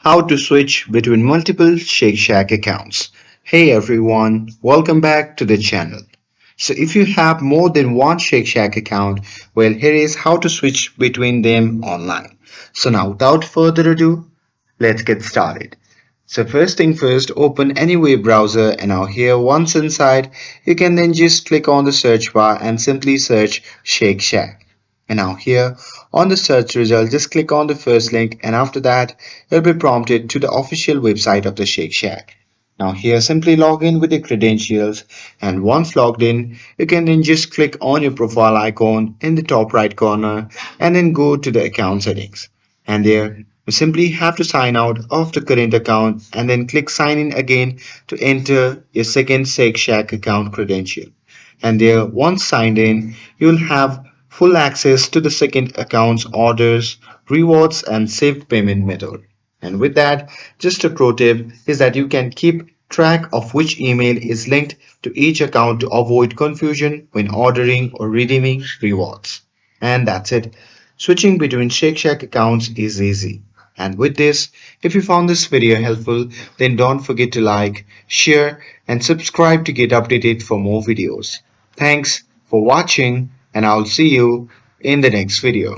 how to switch between multiple Shake Shack accounts. Hey everyone, welcome back to the channel. So if you have more than one Shake Shack account, well here is how to switch between them online. So now without further ado, let's get started. So first thing first, open any web browser and now here once inside, you can then just click on the search bar and simply search Shake Shack. And now here on the search result, just click on the first link and after that, you'll be prompted to the official website of the Shake Shack. Now here simply log in with your credentials and once logged in, you can then just click on your profile icon in the top right corner and then go to the account settings. And there you simply have to sign out of the current account and then click sign in again to enter your second Shake Shack account credential. And there once signed in, you'll have full access to the second account's orders, rewards and saved payment method. And with that, just a pro tip is that you can keep track of which email is linked to each account to avoid confusion when ordering or redeeming rewards. And that's it. Switching between Shake Shack accounts is easy. And with this, if you found this video helpful, then don't forget to like, share, and subscribe to get updated for more videos. Thanks for watching, and I'll see you in the next video.